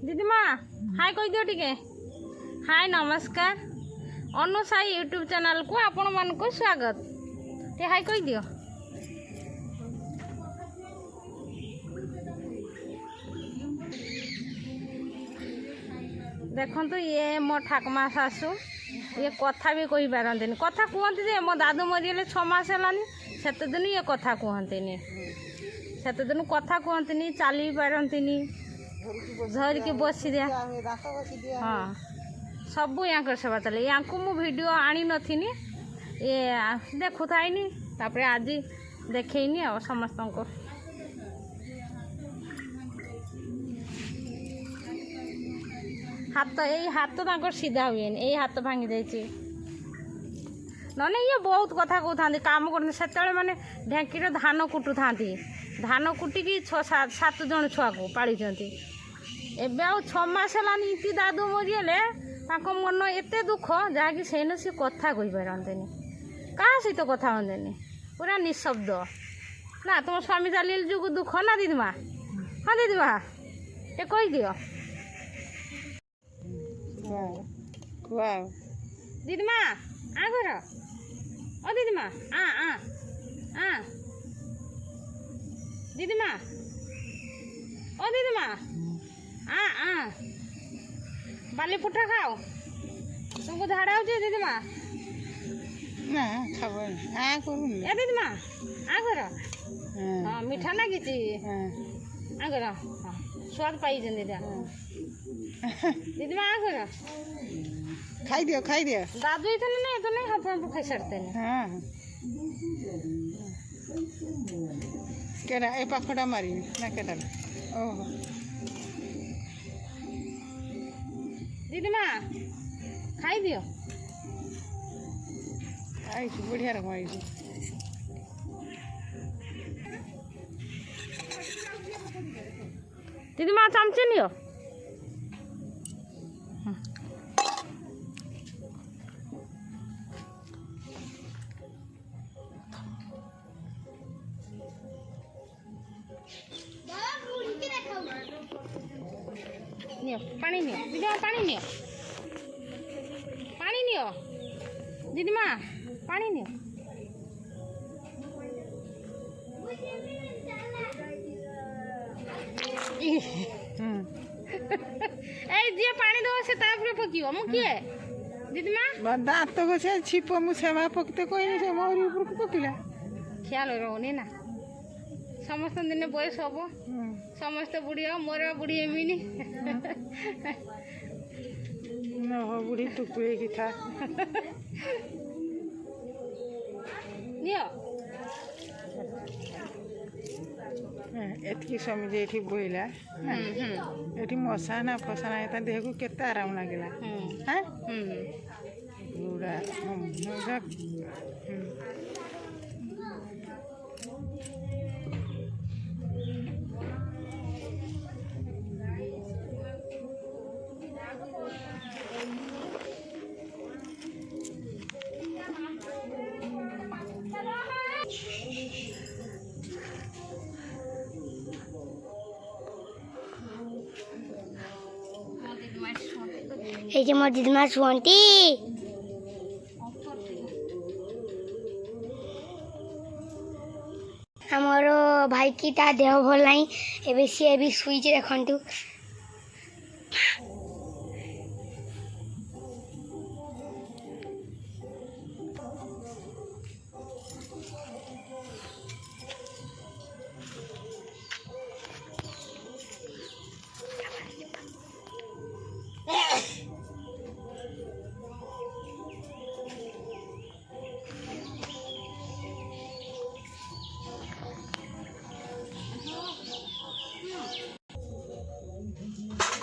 दीदीमा हाय कह दियो टिके हाय नमस्कार अनुसाई यूट्यूब चैनल को आपण मान को स्वागत ते हाय कह दियो। देखो तो ये मो ठाकमा सासू ये कथा भी कही पारती कथा कहते जे मो दादू मरीगले 6 मास है से दिन ये कथा कहते से दिन कथा कहते चली पारती धर के बसी दिया हाँ सब यहाँ सेवा चले या वीडियो आनी नथी ये देखु थाइनी तापर आज देखनी आ समस्त को हाथ यही हाथ तक सीधा हुए यही हाथ भांगी जाइए नने ये बहुत कथा कहते काम करते से मैंने ढेंकी धान कुटु था धान कुटिकी 6-7 जन छुआ को पाली एबे आ 6 मास है इति दादू मरीगले मन एत दुख जहाँकि से सी कथा कही पारते क्या सहित कथा हमें पूरा निशब्द ना तुम स्वामी चल जो दुख ना दीदीमा हाँ दीदीमा ये कही दियो दीदीमा आ घर ओ दीदीमा आ दीदीमा ओ दीदीमा आ बाली पुटा खाओ तुमको झाड़ा हो दीदीमा ना खाब आ करू ए दीदीमा आ घर हाँ मीठा ना किसी आ घर हाँ स्वाद पाई दीदा दीदीमा आ घर खाई दियो दादू इतने नहीं तो नहीं हाथ खाई सारते हाँ केड़ा ए पाखड़ा मारी ना केड़ा ओहो दीदीमा खाई दियो आई बढ़िया रकम आई दीदीमा चमचे नियो नियो पानी नियो दीदीमा पानी नियो दीदीमा पानी नियो ए जे पानी दो से तापरे पकियो मु किए दीदीमा दांत को से छिप मु सेवा पकते कोई से मोरी ऊपर को पकिला ख्याल रहने ना समस्त दिन बयस हम समस्त बुढ़ी हो मोर बुढ़ी एमिनी न हो बुढ़ी टुकुए की था नियो एतकी स्वामी जे एठी बोइला एठी मसाना फसाना एता देह को केते आराम लागला हैं पूरा हम ये मोर दीदीमा शुअंती आमर भाई की ता देह भल नहीं एबे सी भी सुईच देखंतु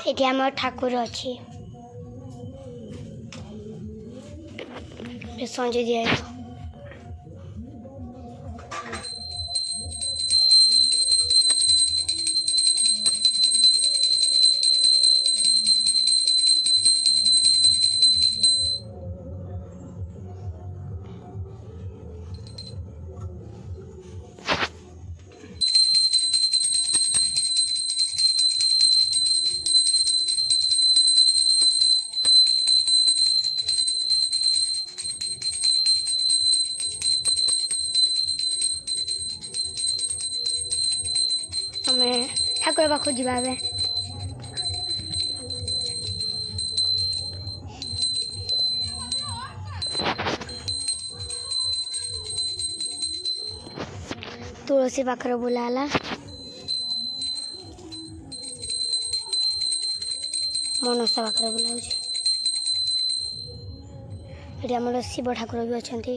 एठी आम ठाकुर अच्छी संजय दिया ଆମେ ଠାକୁର ପାଖକୁ ଯିବା ଏବେ। ତୁଳସୀ ପାଖରେ ବୁଲା ହେଲା। ମନସା ପାଖରେ ବୁଲାଉଛି। ଏଠି ଆମର ଶିବ ଠାକୁର ବି ଅଛନ୍ତି।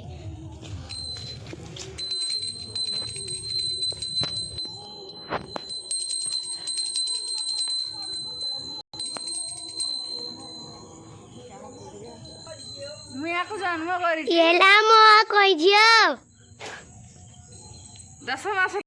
ମୁଁ ୟାକୁ ଜନ୍ମ କରିଛି ଏଲା ମୋ କହି ଝିଅ 10 ମାସ